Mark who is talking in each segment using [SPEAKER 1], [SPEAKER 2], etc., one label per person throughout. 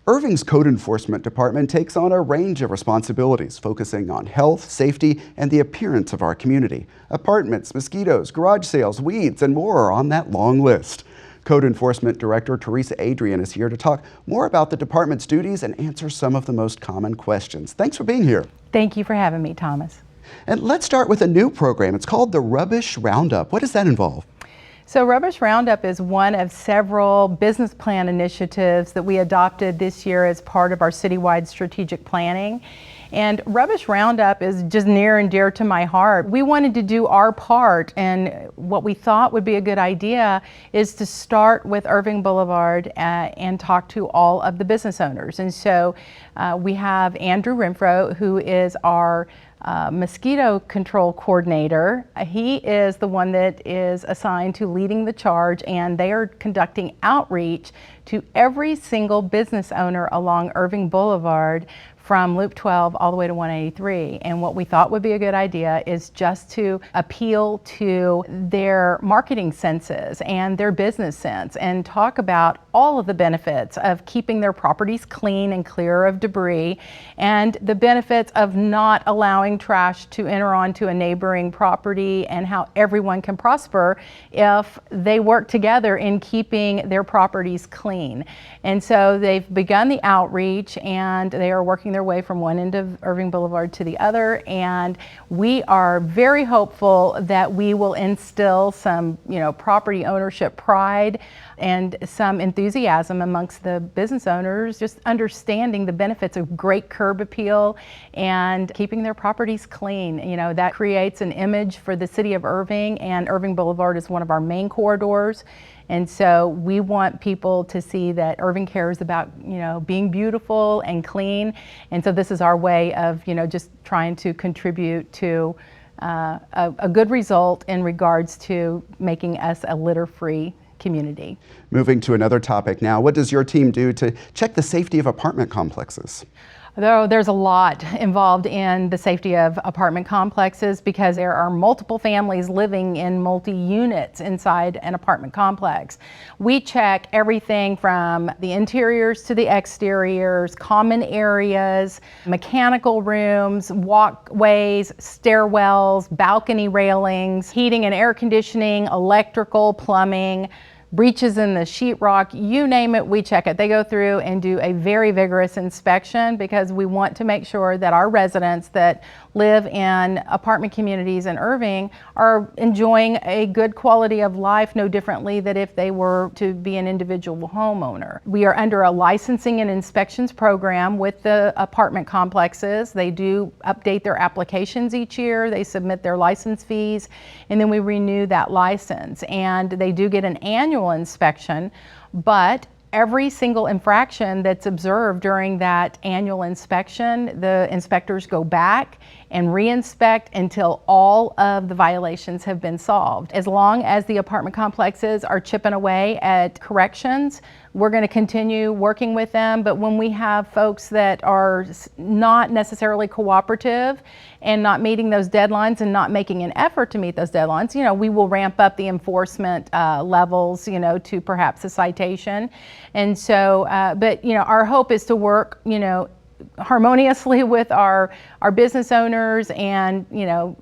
[SPEAKER 1] Irving's code enforcement department takes on a range of responsibilities, focusing on health, safety, and the appearance of our community. Apartments, mosquitoes, garage sales, weeds, and more are on that long list. Code Enforcement Director Teresa Adrian is here to talk more about the department's duties and answer some of the most common questions. Thanks for being here.
[SPEAKER 2] Thank you for having me, Thomas.
[SPEAKER 1] And let's start with a new program. It's called the Rubbish Roundup. What does that involve?
[SPEAKER 2] So Rubbish Roundup is one of several business plan initiatives that we adopted this year as part of our citywide strategic planning. And Rubbish Roundup is just near and dear to my heart. We wanted to do our part, and what we thought would be a good idea is to start with Irving Boulevard and talk to all of the business owners. And so we have Andrew Renfro, who is our mosquito control coordinator. He is the one that is assigned to leading the charge, and they are conducting outreach to every single business owner along Irving Boulevard from Loop 12 all the way to 183. And what we thought would be a good idea is just to appeal to their marketing senses and their business sense and talk about all of the benefits of keeping their properties clean and clear of debris, and the benefits of not allowing trash to enter onto a neighboring property, and how everyone can prosper if they work together in keeping their properties clean. And so they've begun the outreach, and they are working their way from one end of Irving Boulevard to the other, and we are very hopeful that we will instill some, property ownership pride and some enthusiasm amongst the business owners, just understanding the benefits of great curb appeal and keeping their properties clean. That creates an image for the city of Irving, and Irving Boulevard is one of our main corridors. And so we want people to see that Irving cares about, being beautiful and clean. And so this is our way of, just trying to contribute to a good result in regards to making us a litter-free community.
[SPEAKER 1] Moving to another topic now, what does your team do to check the safety of apartment complexes?
[SPEAKER 2] There's a lot involved in the safety of apartment complexes, because there are multiple families living in multi-units inside an apartment complex. We check everything from the interiors to the exteriors, common areas, mechanical rooms, walkways, stairwells, balcony railings, heating and air conditioning, electrical, plumbing, breaches in the sheetrock, you name it, we check it. They go through and do a very vigorous inspection, because we want to make sure that our residents that live in apartment communities in Irving are enjoying a good quality of life, no differently than if they were to be an individual homeowner. We are under a licensing and inspections program with the apartment complexes. They do update their applications each year, they submit their license fees, and then we renew that license. And they do get an annual inspection, but every single infraction that's observed during that annual inspection, the inspectors go back and re-inspect until all of the violations have been solved. As long as the apartment complexes are chipping away at corrections, we're going to continue working with them. But when we have folks that are not necessarily cooperative and not meeting those deadlines and not making an effort to meet those deadlines, we will ramp up the enforcement levels, to perhaps a citation. And so, but our hope is to work, harmoniously with our business owners and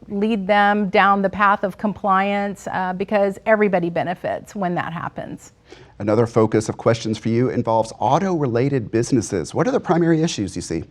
[SPEAKER 2] lead them down the path of compliance, because everybody benefits when that happens.
[SPEAKER 1] Another focus of questions for you involves auto-related businesses. What are the primary issues you see?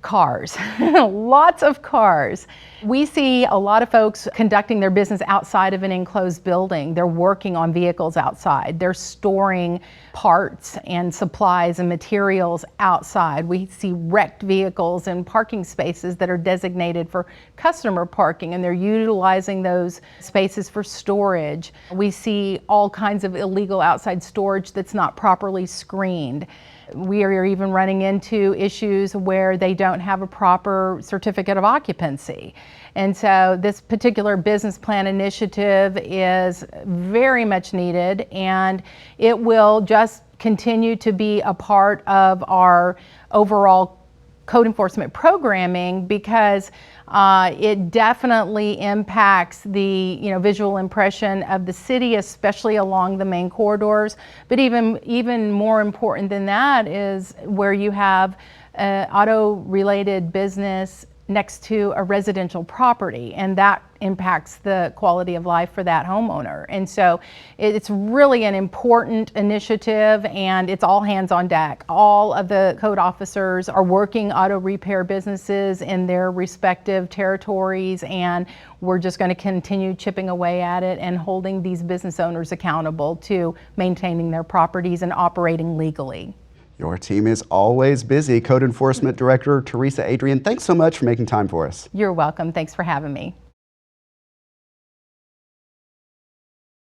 [SPEAKER 2] Cars, lots of cars. We see a lot of folks conducting their business outside of an enclosed building. They're working on vehicles outside. They're storing parts and supplies and materials outside. We see wrecked vehicles in parking spaces that are designated for customer parking, and they're utilizing those spaces for storage. We see all kinds of illegal outside storage that's not properly screened. We are even running into issues where they don't have a proper certificate of occupancy. And so this particular business plan initiative is very much needed, and it will just continue to be a part of our overall code enforcement programming, because it definitely impacts the visual impression of the city, especially along the main corridors. But even more important than that is where you have auto-related business next to a residential property, and that impacts the quality of life for that homeowner. And so it's really an important initiative, and it's all hands on deck. All of the code officers are working auto repair businesses in their respective territories, and we're just going to continue chipping away at it and holding these business owners accountable to maintaining their properties and operating legally.
[SPEAKER 1] Your team is always busy. Code Enforcement Director Teresa Adrian, thanks so much for making time for us.
[SPEAKER 2] You're welcome. Thanks for having me.